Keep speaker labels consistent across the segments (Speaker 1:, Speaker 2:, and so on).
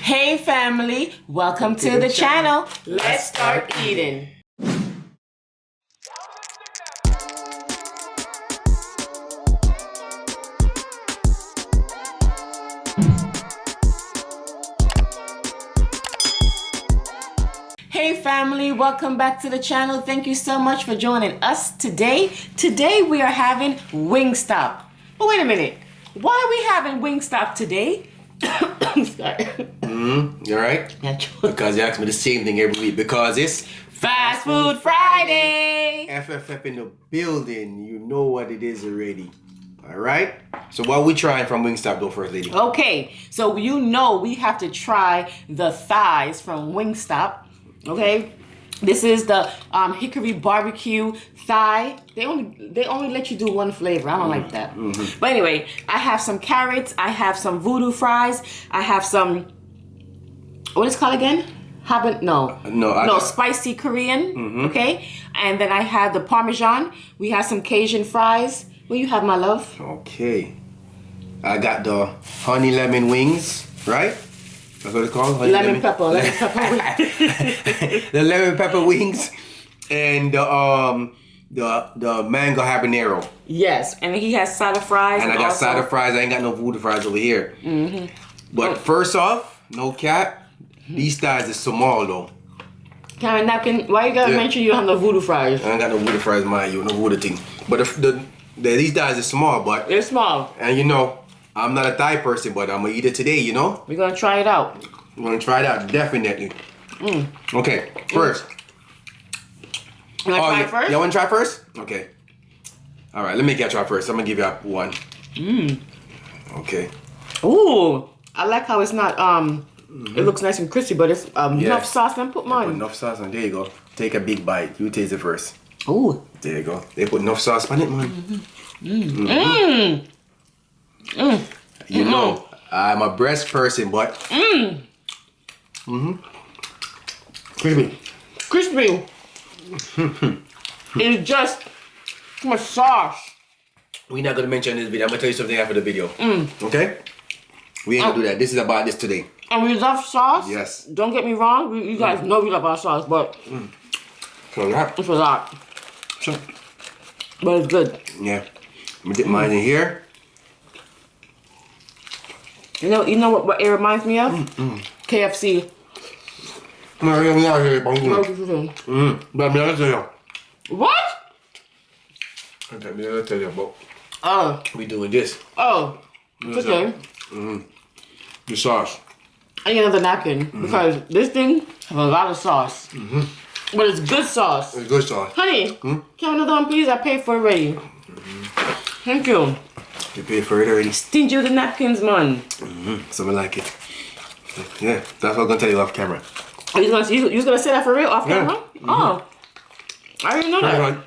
Speaker 1: Hey family, welcome to the channel. Let's start eating. Hey family, welcome back to the channel. Thank you so much for joining us today. Today we are having Wingstop. But wait a minute, why are we having Wingstop today? Sorry.
Speaker 2: You're right. Because you ask me the same thing every week. Because it's
Speaker 1: Fast Food Friday.
Speaker 2: FFF in the building. You know what it is already. All right. So what we trying from Wingstop though, first lady?
Speaker 1: Okay, so you know we have to try the thighs from Wingstop. Okay, this is the hickory barbecue thigh. They only let you do one flavor. I don't like that. But anyway, I have some carrots. I have some voodoo fries. I have some, what is it called again? Spicy Korean. Okay, and then I have the Parmesan. We have some Cajun fries. What do you have, my love?
Speaker 2: Okay, I got the honey lemon wings, right? That's what it's called?
Speaker 1: Lemon pepper wings.
Speaker 2: The lemon pepper wings and the mango habanero.
Speaker 1: Yes, and he has side fries.
Speaker 2: And I got side fries. I ain't got no voodoo fries over here. But first off, no cap, these thighs are small though.
Speaker 1: Karen Napkin, why you gotta mention you have no voodoo fries?
Speaker 2: I ain't got no voodoo fries, mind you, no voodoo thing. But these thighs are small, but
Speaker 1: they're small.
Speaker 2: And you know, I'm not a thigh person, but I'm gonna eat it today, you know?
Speaker 1: We're gonna try it out.
Speaker 2: We're gonna try it out, definitely. Okay, first.
Speaker 1: You wanna try it first?
Speaker 2: You wanna try first? Okay. All right, let me get y'all first. I'm gonna give y'all one. Okay.
Speaker 1: Ooh, I like how it's not, it looks nice and crispy, but it's enough sauce and put mine.
Speaker 2: Put enough sauce on, there you go. Take a big bite, you taste it first.
Speaker 1: Ooh.
Speaker 2: There you go. They put enough sauce on it, man. You know, I'm a breast person, but crispy.
Speaker 1: Crispy. It's just too much sauce.
Speaker 2: We're not gonna mention this video. I'm gonna tell you something after the video. Okay? We ain't gonna do that. This is about this today.
Speaker 1: And we love sauce.
Speaker 2: Yes.
Speaker 1: Don't get me wrong. You guys know we love our sauce, but it's a lot.
Speaker 2: So,
Speaker 1: but it's good.
Speaker 2: yeah. I'm gonna dip mine in here.
Speaker 1: You know what it reminds me of? KFC. What? Oh.
Speaker 2: We doing this.
Speaker 1: Oh. It's okay.
Speaker 2: The sauce.
Speaker 1: I need another napkin because this thing has a lot of sauce. But it's good sauce.
Speaker 2: It's good sauce.
Speaker 1: Honey, can I have another one, please? I paid for it already. Thank you.
Speaker 2: You paid for it already?
Speaker 1: Stingy with the napkins, man.
Speaker 2: Something like it. Yeah, that's what I'm gonna tell you off camera.
Speaker 1: Are you gonna say that for real off camera? Oh. I didn't know that.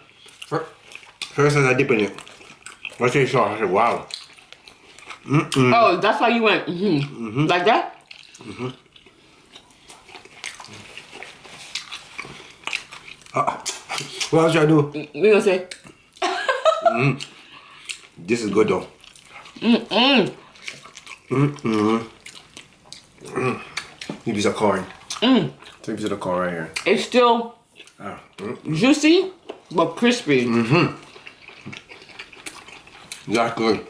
Speaker 2: First as I dip in it. I say sauce. I said, wow.
Speaker 1: Oh, that's why you went like that?
Speaker 2: What else y'all do?
Speaker 1: We gonna say.
Speaker 2: This is good though. Piece of corn. Piece of the corn right here.
Speaker 1: It's still juicy, but crispy.
Speaker 2: That's good.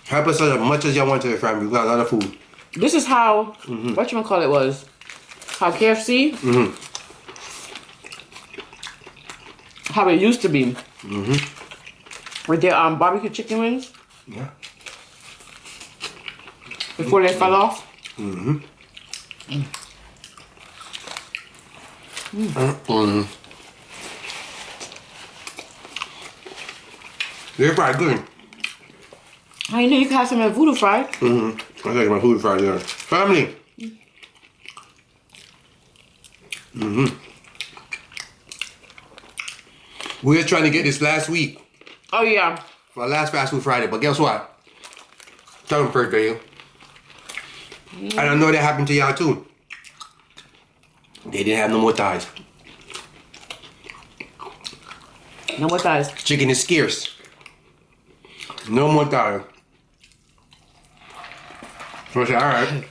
Speaker 2: Help us as much as y'all want to the family. We got a lot of food.
Speaker 1: This is how, whatchamacallit was, how KFC, how it used to be. With their barbecue chicken wings.
Speaker 2: Yeah.
Speaker 1: Before they fell off.
Speaker 2: They're fried good.
Speaker 1: I know you can have some of voodoo fries.
Speaker 2: I take my food fried there. Family. We were trying to get this last week.
Speaker 1: Oh yeah.
Speaker 2: For our last Fast Food Friday, but guess what? Tell them first, Gayle. And I know that happened to y'all too. They didn't have no more thighs.
Speaker 1: No more thighs.
Speaker 2: Chicken is scarce. No more thighs. So I said, all right.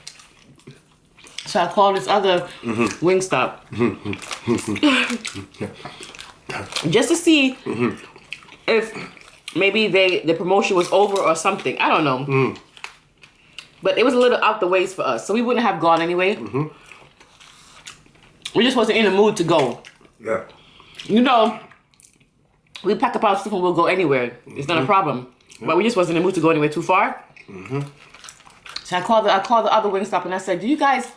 Speaker 1: So I called this other Wingstop just to see if maybe the promotion was over or something. I don't know. But it was a little out the ways for us, so we wouldn't have gone anyway. We just wasn't in the mood to go.
Speaker 2: Yeah.
Speaker 1: You know, we pack up our stuff and we'll go anywhere. It's not a problem. But we just wasn't in the mood to go anywhere too far. So I called the other Wingstop and I said, do you guys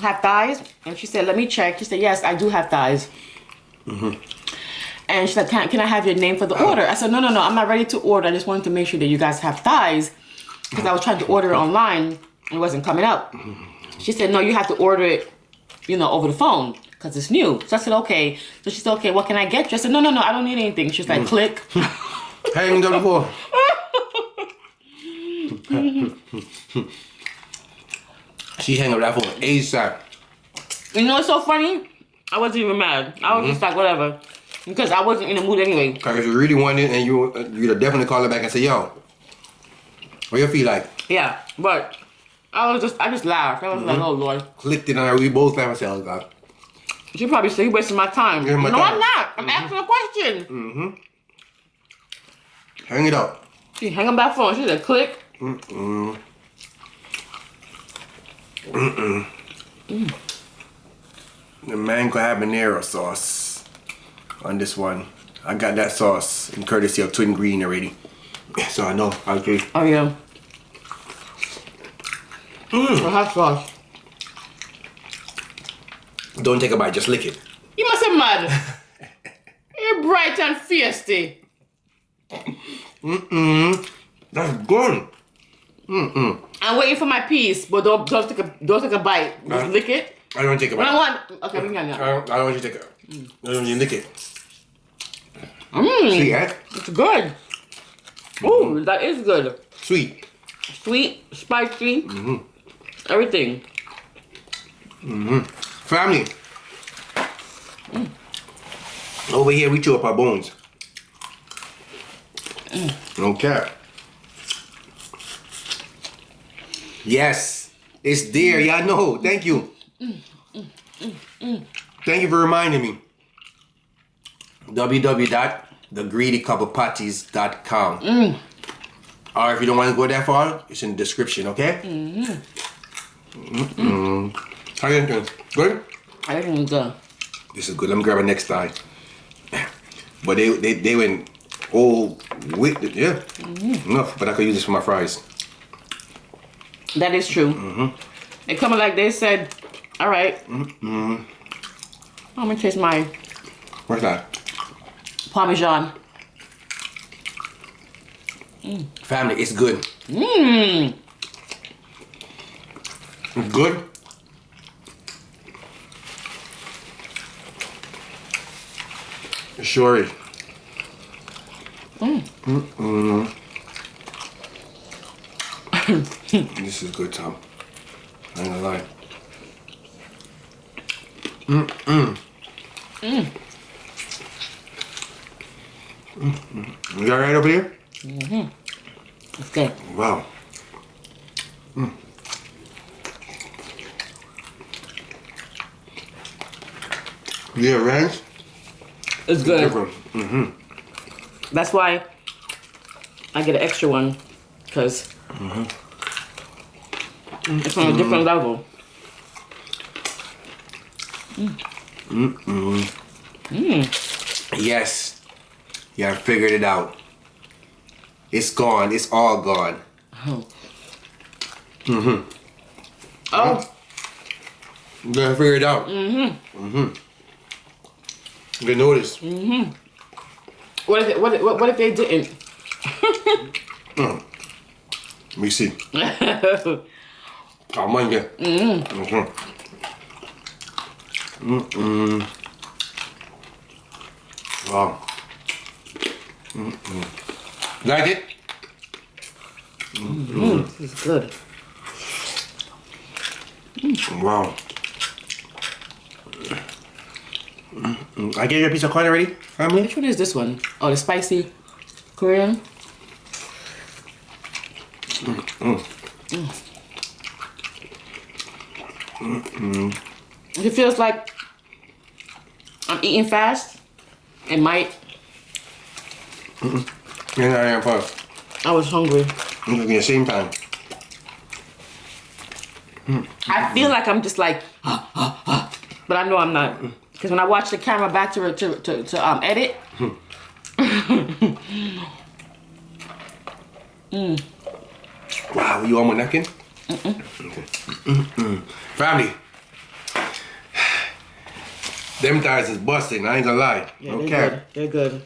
Speaker 1: have thighs? And she said, let me check. She said, yes, I do have thighs. And she said, can I have your name for the order? I said, no, I'm not ready to order. I just wanted to make sure that you guys have thighs because I was trying to order it online. It wasn't coming up. She said, no, you have to order it, you know, over the phone because it's new. So I said, okay. So she said, okay, what can I get you? I said, no, I don't need anything. She's like, click.
Speaker 2: Hang on the floor. She hang up that phone ASAP.
Speaker 1: You know what's so funny? I wasn't even mad. I was just like, whatever. Because I wasn't in the mood anyway.
Speaker 2: Because if you really wanted and you'd definitely call her back and say, yo, what your feet like?
Speaker 1: Yeah, but I just laughed. I was like, oh Lord.
Speaker 2: Clicked it on her. We both laughed and said, oh God.
Speaker 1: She probably said, you wasting my time.
Speaker 2: Yeah, my
Speaker 1: no,
Speaker 2: time.
Speaker 1: I'm not. I'm asking a question.
Speaker 2: Hang it up.
Speaker 1: She hung up that phone. She said, click.
Speaker 2: The mango habanero sauce on this one. I got that sauce in courtesy of Twin Green already. So I know. Okay.
Speaker 1: Oh, yeah. The hot sauce.
Speaker 2: Don't take a bite, just lick it.
Speaker 1: You must have mad. You're bright and feisty.
Speaker 2: That's good.
Speaker 1: I'm waiting for my piece, but don't take a bite. Just lick it.
Speaker 2: I don't take a bite.
Speaker 1: I want. Okay, we can
Speaker 2: I don't want you to take it. I don't want you to lick it.
Speaker 1: Mmm.
Speaker 2: Sweet, eh?
Speaker 1: It's good. Ooh, that is good.
Speaker 2: Sweet.
Speaker 1: Sweet, spicy, everything.
Speaker 2: Family. Over here, we chew up our bones. Okay. Yes, it's there. Y'all know. Thank you. Thank you for reminding me. www.thegreedycupofpatties.com. Or if you don't want to go that far, it's in the description, okay? How you doing? Good?
Speaker 1: Everything's good.
Speaker 2: This is good. Let me grab a next time. But they went all with it, yeah. Enough, but I could use this for my fries.
Speaker 1: That is true. They coming like they said, all right. I'm gonna taste my
Speaker 2: What's that?
Speaker 1: Parmesan.
Speaker 2: Family, it's good.
Speaker 1: Mmm.
Speaker 2: It's good. It sure is. This is good, Tom. I ain't gonna lie. You all right over here?
Speaker 1: It's good.
Speaker 2: Wow. Yeah, ranch.
Speaker 1: It's good.
Speaker 2: Different.
Speaker 1: That's why I get an extra one, because it's on a different level.
Speaker 2: Yes. Yeah, I figured it out. It's gone. It's all gone.
Speaker 1: Oh.
Speaker 2: You gotta figure it out. You can notice.
Speaker 1: What if they didn't?
Speaker 2: Let me see. Oh, man, yeah. Wow. Like it?
Speaker 1: It's good.
Speaker 2: Wow. I gave you a piece of corn already, family?
Speaker 1: Which one is this one? Oh, the spicy Korean. If it feels like I'm eating fast, it might.
Speaker 2: You're not here first.
Speaker 1: I was hungry.
Speaker 2: We're cooking at the same time.
Speaker 1: I feel like I'm just like, but I know I'm not. Because when I watch the camera back to edit.
Speaker 2: Wow, you on my napkin? Okay. Family. Them thighs is busting, I ain't gonna lie.
Speaker 1: Yeah,
Speaker 2: No
Speaker 1: they're
Speaker 2: cap.
Speaker 1: good. They're good.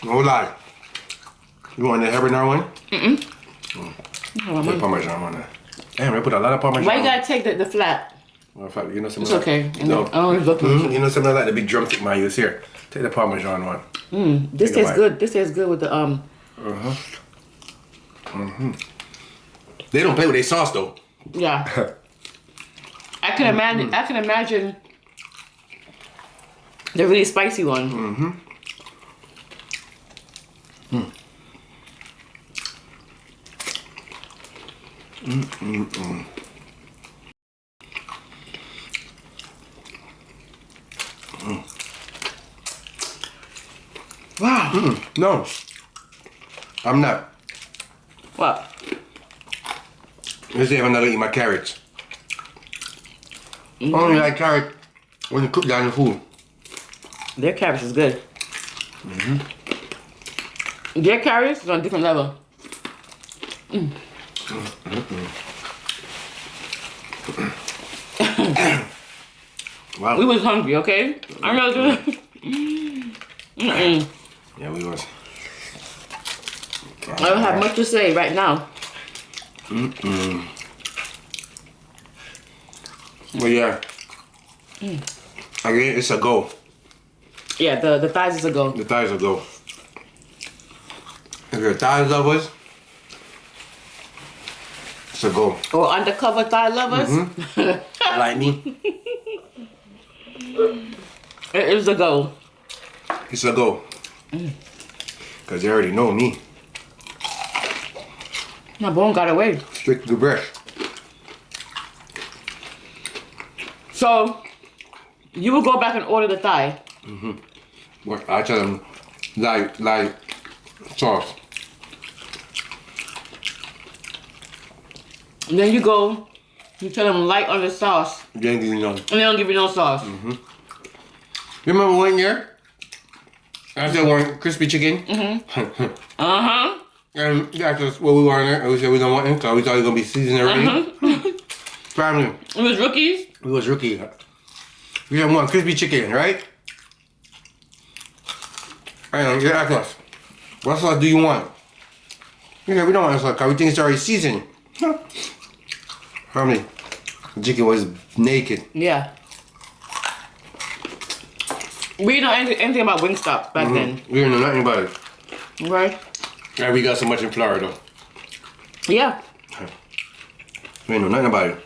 Speaker 2: No lie. You want the Herbert now one? Put Parmesan on that. Damn, I put a lot of Parmesan.
Speaker 1: Why you gotta take the flat?
Speaker 2: Well, fuck, you know something
Speaker 1: It's
Speaker 2: like,
Speaker 1: okay.
Speaker 2: No.
Speaker 1: I always look.
Speaker 2: You know something like the big drumstick man use here. Take the Parmesan one.
Speaker 1: This tastes good. This tastes good with the
Speaker 2: They don't play with their sauce though.
Speaker 1: Yeah. I can imagine. I can imagine the really spicy one. Wow.
Speaker 2: No, I'm not.
Speaker 1: What?
Speaker 2: Let's see if I'm not gonna eat my carrots. Only like carrot when you cook down the food.
Speaker 1: Their carrots is good. Their carrots is on a different level.
Speaker 2: Wow.
Speaker 1: We was hungry, okay? I'm not doing.
Speaker 2: Yeah, we was.
Speaker 1: I don't have much to say right now.
Speaker 2: Well, yeah. Again, it's a go.
Speaker 1: Yeah, the thighs is a go.
Speaker 2: The thighs will go. If you're thighs lovers, it's a go.
Speaker 1: Or undercover thigh lovers.
Speaker 2: Like me,
Speaker 1: It is a go.
Speaker 2: it's a go. Because they already know me.
Speaker 1: My bone got away.
Speaker 2: Straight to the breast.
Speaker 1: So, you will go back and order the thigh.
Speaker 2: Well, I tell them, like sauce.
Speaker 1: And then you go, you tell them light on the sauce.
Speaker 2: They ain't give you none.
Speaker 1: And they don't give you no sauce.
Speaker 2: You remember one year? I said one crispy chicken.
Speaker 1: Uh-huh.
Speaker 2: And they asked us what we wanted, and we said we don't want it, because we thought it was going to be seasoned already. Family,
Speaker 1: It was rookies.
Speaker 2: we was rookie. We had one crispy chicken, right? And they asked us, what sauce do you want? We said we don't want sauce, because we think it's already seasoned. Family, the chicken was naked.
Speaker 1: Yeah. We didn't know anything about Wingstop back then.
Speaker 2: We didn't know nothing about it.
Speaker 1: Right?
Speaker 2: And we got so much in Florida.
Speaker 1: Yeah.
Speaker 2: We didn't know nothing about it.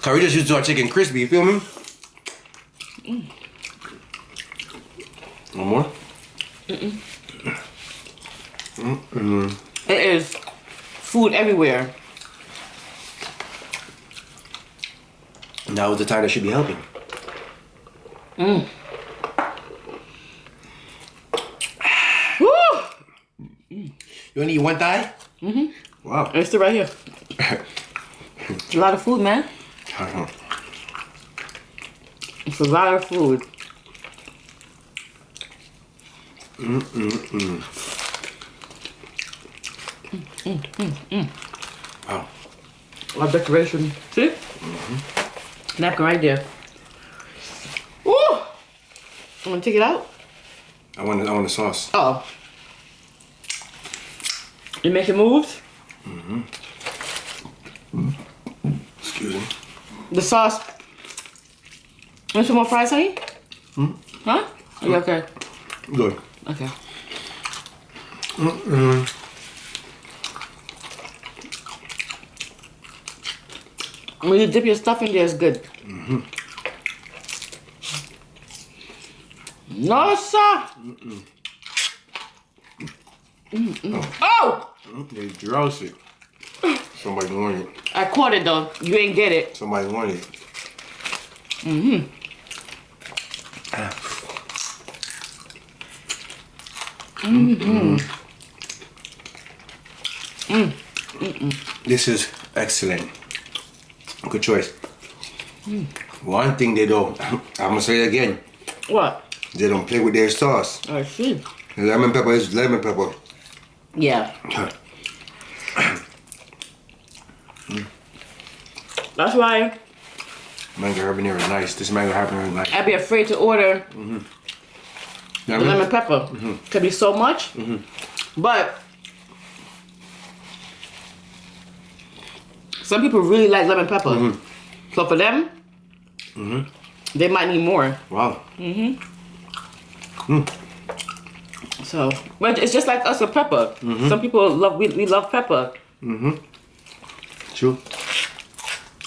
Speaker 2: Cause we just used to our chicken crispy, you feel me? One more?
Speaker 1: It is food everywhere.
Speaker 2: Now is the time that should be helping.
Speaker 1: Woo!
Speaker 2: You wanna eat one thigh? Wow.
Speaker 1: It's still right here. It's a lot of food, man. It's a lot of food.
Speaker 2: Wow.
Speaker 1: A lot of decoration. See? Napkin right there. Woo! I'm gonna take it out.
Speaker 2: I want the sauce.
Speaker 1: Oh. You making moves?
Speaker 2: Excuse me.
Speaker 1: The sauce. Want some more fries, honey? Huh? Are you okay?
Speaker 2: Good.
Speaker 1: Okay. When you dip your stuff in there, it's good. No, sir. Oh!
Speaker 2: They drowsy. Somebody doing it.
Speaker 1: I caught it though. You ain't get it.
Speaker 2: Somebody wanted it. This is excellent. Good choice. One thing they don't, I'm gonna say it again.
Speaker 1: What?
Speaker 2: They don't play with their sauce.
Speaker 1: I see.
Speaker 2: Lemon pepper is lemon pepper.
Speaker 1: Yeah. That's why
Speaker 2: Mango habanero is nice. This mango habanero is nice.
Speaker 1: I'd be afraid to order the lemon pepper. Could be so much. But some people really like lemon pepper. So for them, they might need more.
Speaker 2: Wow.
Speaker 1: So, but it's just like us with pepper. Some people love, we love pepper.
Speaker 2: True.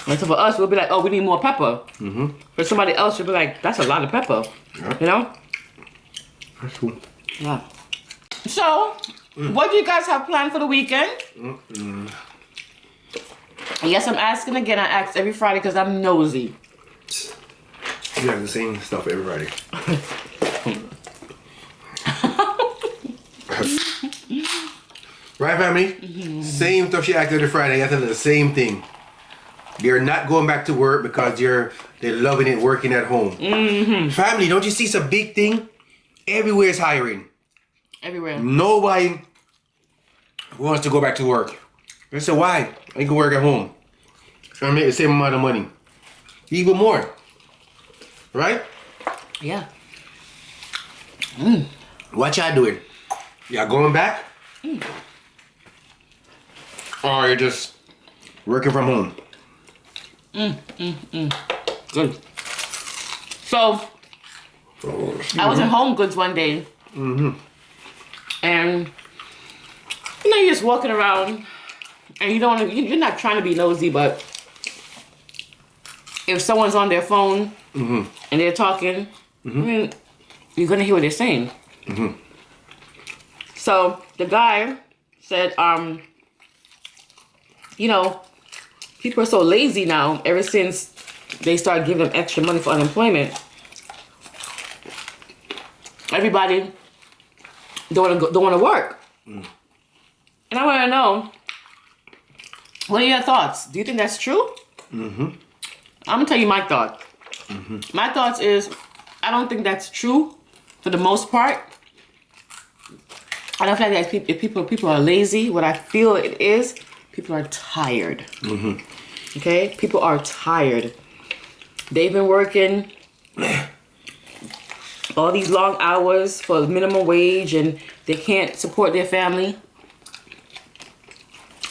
Speaker 1: And so for us, we'll be like, oh, we need more pepper. For somebody else, you'll be like, that's a lot of pepper.
Speaker 2: Yeah.
Speaker 1: You know?
Speaker 2: That's cool.
Speaker 1: Yeah. So, what do you guys have planned for the weekend? Yes, I'm asking again. I ask every Friday because I'm nosy.
Speaker 2: You have the same stuff every Friday. Right, family? Same stuff she acted every Friday. I tell her the same thing. They're not going back to work because they're loving it working at home. Family, don't you see it's a big thing? Everywhere is hiring.
Speaker 1: Everywhere.
Speaker 2: Nobody wants to go back to work. I said, why? I can work at home. I make the same amount of money. Even more. Right?
Speaker 1: Yeah.
Speaker 2: What y'all doing? Y'all going back? Or you're just working from home?
Speaker 1: Good. So, I was in Home Goods one day. And, you know, you're just walking around. And you don't, you're not trying to be nosy, but if someone's on their phone and they're talking, I mean, you're gonna hear what they're saying. So the guy said, you know, people are so lazy now. Ever since they started giving them extra money for unemployment, everybody don't want to work. And I want to know, what are your thoughts? Do you think that's true? I'm gonna tell you my thought. My thoughts is, I don't think that's true for the most part. I don't feel like that if people are lazy. What I feel it is, people are tired. Okay, people are tired. They've been working all these long hours for minimum wage, and they can't support their family.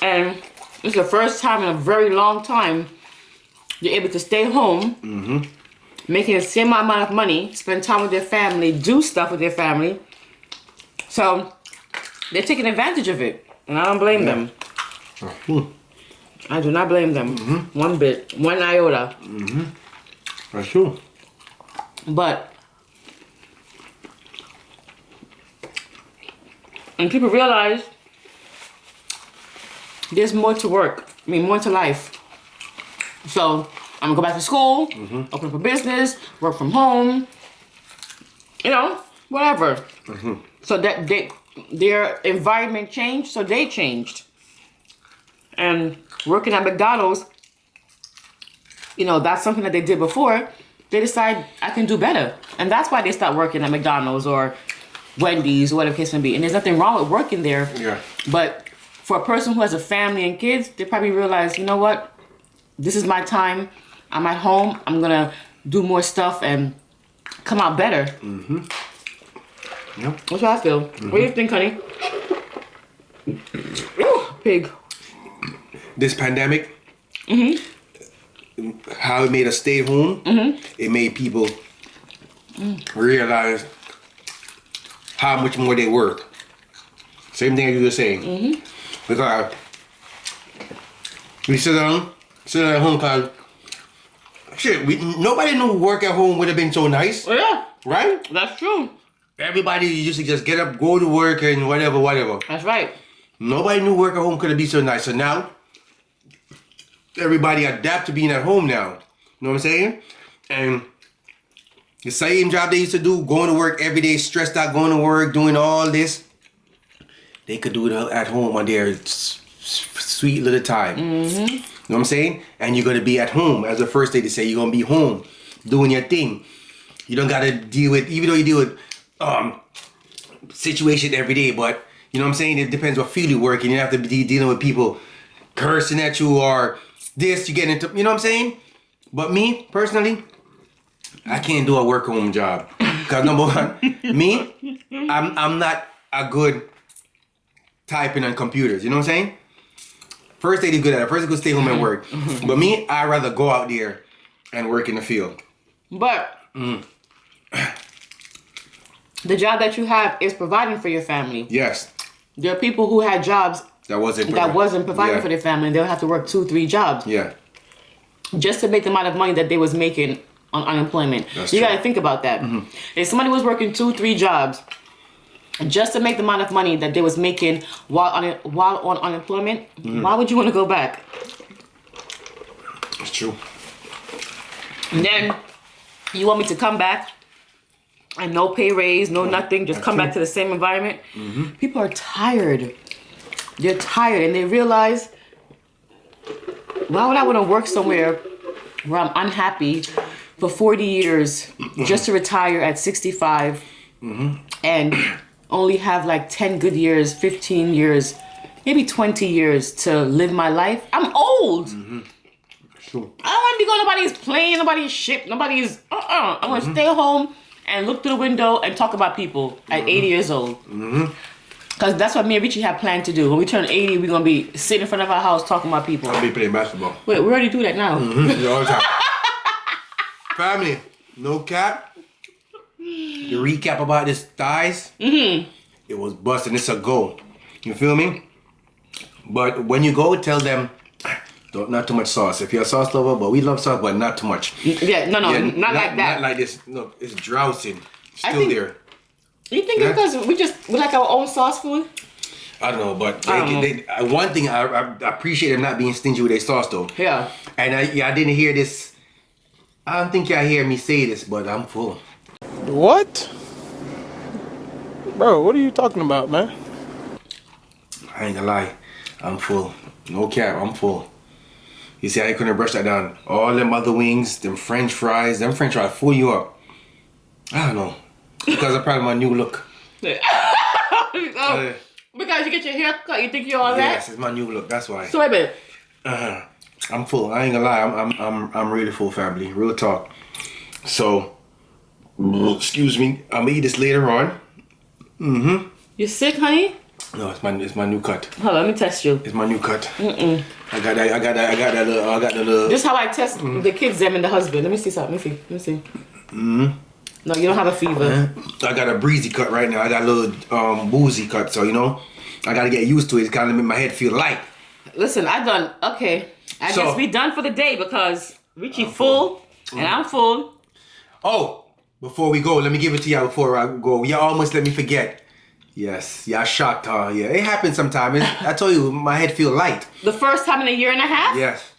Speaker 1: And it's the first time in a very long time you're able to stay home, making the same amount of money, spend time with their family, do stuff with their family. So they're taking advantage of it, and I don't blame them. I do not blame them one bit, one iota.
Speaker 2: That's true.
Speaker 1: But when people realize there's more to work, I mean more to life. So I'm gonna go back to school, open up a business, work from home, you know, whatever. So that their environment changed, so they changed. And working at McDonald's, you know, that's something that they did before. They decide I can do better, and that's why they start working at McDonald's or Wendy's or whatever the case may be. And there's nothing wrong with working there.
Speaker 2: Yeah.
Speaker 1: But for a person who has a family and kids, they probably realize, you know what? This is my time. I'm at home. I'm gonna do more stuff and come out better.
Speaker 2: Yep.
Speaker 1: That's what I feel. What do you think, honey? Ooh, pig.
Speaker 2: This pandemic, how it made us stay home, it made people realize how much more they work. Same thing as you were saying. Because we sit at home because shit, nobody knew work at home would have been so nice.
Speaker 1: Oh, yeah.
Speaker 2: Right?
Speaker 1: That's true.
Speaker 2: Everybody used to just get up, go to work and whatever.
Speaker 1: That's right.
Speaker 2: Nobody knew work at home could have been so nice. So now, everybody adapt to being at home now. You know what I'm saying? And the same job they used to do, going to work every day, stressed out, going to work, doing all this, they could do it at home on their sweet little time. You know what I'm saying? And you're going to be at home, as the first day they say, you're going to be home, doing your thing. You don't got to deal with, even though you deal with situation every day, but you know what I'm saying? It depends what field you work in. You have to be dealing with people cursing at you or this, you get into, you know what I'm saying? But me, personally, I can't do a work home job. Because number one, me, I'm not a good typing on computers. You know what I'm saying? First they do good at it. First they go stay home and work. But me, I'd rather go out there and work in the field.
Speaker 1: But the job that you have is providing for your family.
Speaker 2: Yes.
Speaker 1: There are people who had jobs
Speaker 2: that wasn't
Speaker 1: providing for their family, and they'll have to work 2-3 jobs.
Speaker 2: Yeah.
Speaker 1: Just to make the amount of money that they was making on unemployment. You got to think about that. If somebody was working 2-3 jobs just to make the amount of money that they was making while on unemployment, why would you want to go back?
Speaker 2: It's true.
Speaker 1: And then you want me to come back and no pay raise, no nothing, just come back to the same environment? People are tired. They're tired, and they realize, why would I want to work somewhere where I'm unhappy for 40 years just to retire at 65 and only have like 10 good years, 15 years, maybe 20 years to live my life? I'm old.
Speaker 2: Sure.
Speaker 1: I don't want to be going nobody's plane, nobody's ship, nobody's... I want to stay home and look through the window and talk about people at 80 years old. Because that's what me and Richie have planned to do. When we turn 80, we're going to be sitting in front of our house talking about people.
Speaker 2: I'll be playing basketball.
Speaker 1: Wait, we already do that now.
Speaker 2: All the time. Family, no cap. The recap about this Dyce, it was busting. It's a go. You feel me? But when you go, tell them, not too much sauce. If you're a sauce lover, but we love sauce, but not too much.
Speaker 1: Yeah, not like that.
Speaker 2: Not like this. No, it's drowsing. Still there.
Speaker 1: You think it's because we like our own sauce food?
Speaker 2: I don't know, but one thing I appreciate them not being stingy with their sauce though.
Speaker 1: Yeah.
Speaker 2: And I didn't hear this. I don't think y'all hear me say this, but I'm full.
Speaker 3: What? Bro, what are you talking about, man?
Speaker 2: I ain't gonna lie. I'm full. No cap, I'm full. You see, I couldn't brush that down. All them other wings, them french fries fool you up. I don't know. Because of probably my new look.
Speaker 1: Because you get your hair cut, you think you're all that?
Speaker 2: Yes, it's my new look, that's why.
Speaker 1: So wait a minute.
Speaker 2: I'm full. I ain't gonna lie. I'm really full, family. Real talk. So, excuse me. I'm gonna eat this later on.
Speaker 1: You sick, honey?
Speaker 2: No, it's my new cut.
Speaker 1: Hold on, let me test you.
Speaker 2: It's my new cut. I got that little.
Speaker 1: This is how I test the kids, them, and the husband. Let me see something. Let me see. No, you don't have a fever.
Speaker 2: I got a breezy cut right now. I got a little boozy cut, so you know, I gotta get used to it. It's kind of make my head feel light.
Speaker 1: Listen, I guess we done for the day because Richie full and I'm full.
Speaker 2: Oh, before we go, let me give it to y'all before I go. Y'all almost let me forget. Yes, y'all shocked, huh? Yeah, it happens sometimes. I told you, my head feel light.
Speaker 1: The first time in a year and a half?
Speaker 2: Yes.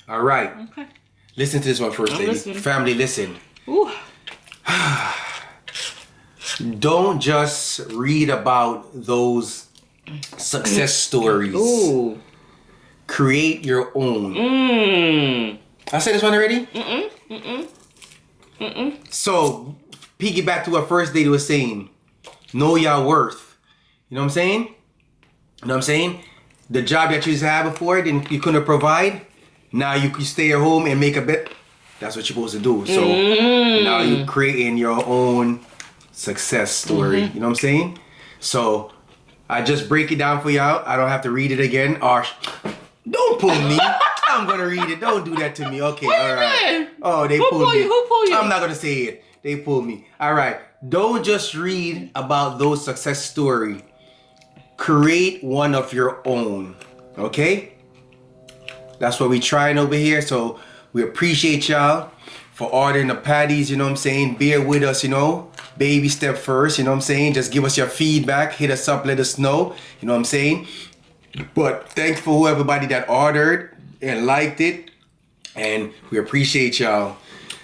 Speaker 2: All right.
Speaker 1: Okay.
Speaker 2: Listen to this one first, lady.
Speaker 1: Listening.
Speaker 2: Family, listen.
Speaker 1: Ooh.
Speaker 2: Don't just read about those success stories.
Speaker 1: Ooh.
Speaker 2: Create your own. I said this one already? So, piggyback to what first lady was saying. Know your worth. You know what I'm saying? You know what I'm saying? The job that you used to have before, then you couldn't provide. Now you can stay at home and make a bit. That's what you're supposed to do. So now you're creating your own success story. You know what I'm saying? So I just break it down for y'all. I don't have to read it again. Or don't pull me. I'm gonna read it. Don't do that to me. Okay, all right. Oh, they pulled me.
Speaker 1: Who pulled you?
Speaker 2: I'm not gonna say it. They pulled me. All right. Don't just read about those success story. Create one of your own. Okay? That's what we're trying over here. So we appreciate y'all for ordering the patties, you know what I'm saying? Bear with us, you know? Baby step first, you know what I'm saying? Just give us your feedback. Hit us up, let us know. You know what I'm saying? But thanks for everybody that ordered. and liked it, and we appreciate y'all.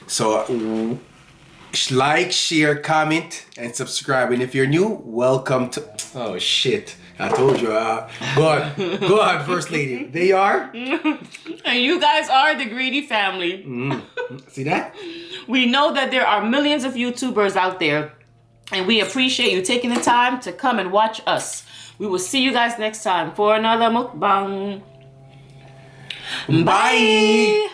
Speaker 2: So like, share, comment, and subscribe. And if you're new, welcome to. Oh shit! I told you. Go on, First Lady. They are.
Speaker 1: And you guys are the greedy family.
Speaker 2: See that?
Speaker 1: We know that there are millions of YouTubers out there, and we appreciate you taking the time to come and watch us. We will see you guys next time for another mukbang.
Speaker 2: Bye.
Speaker 1: Bye.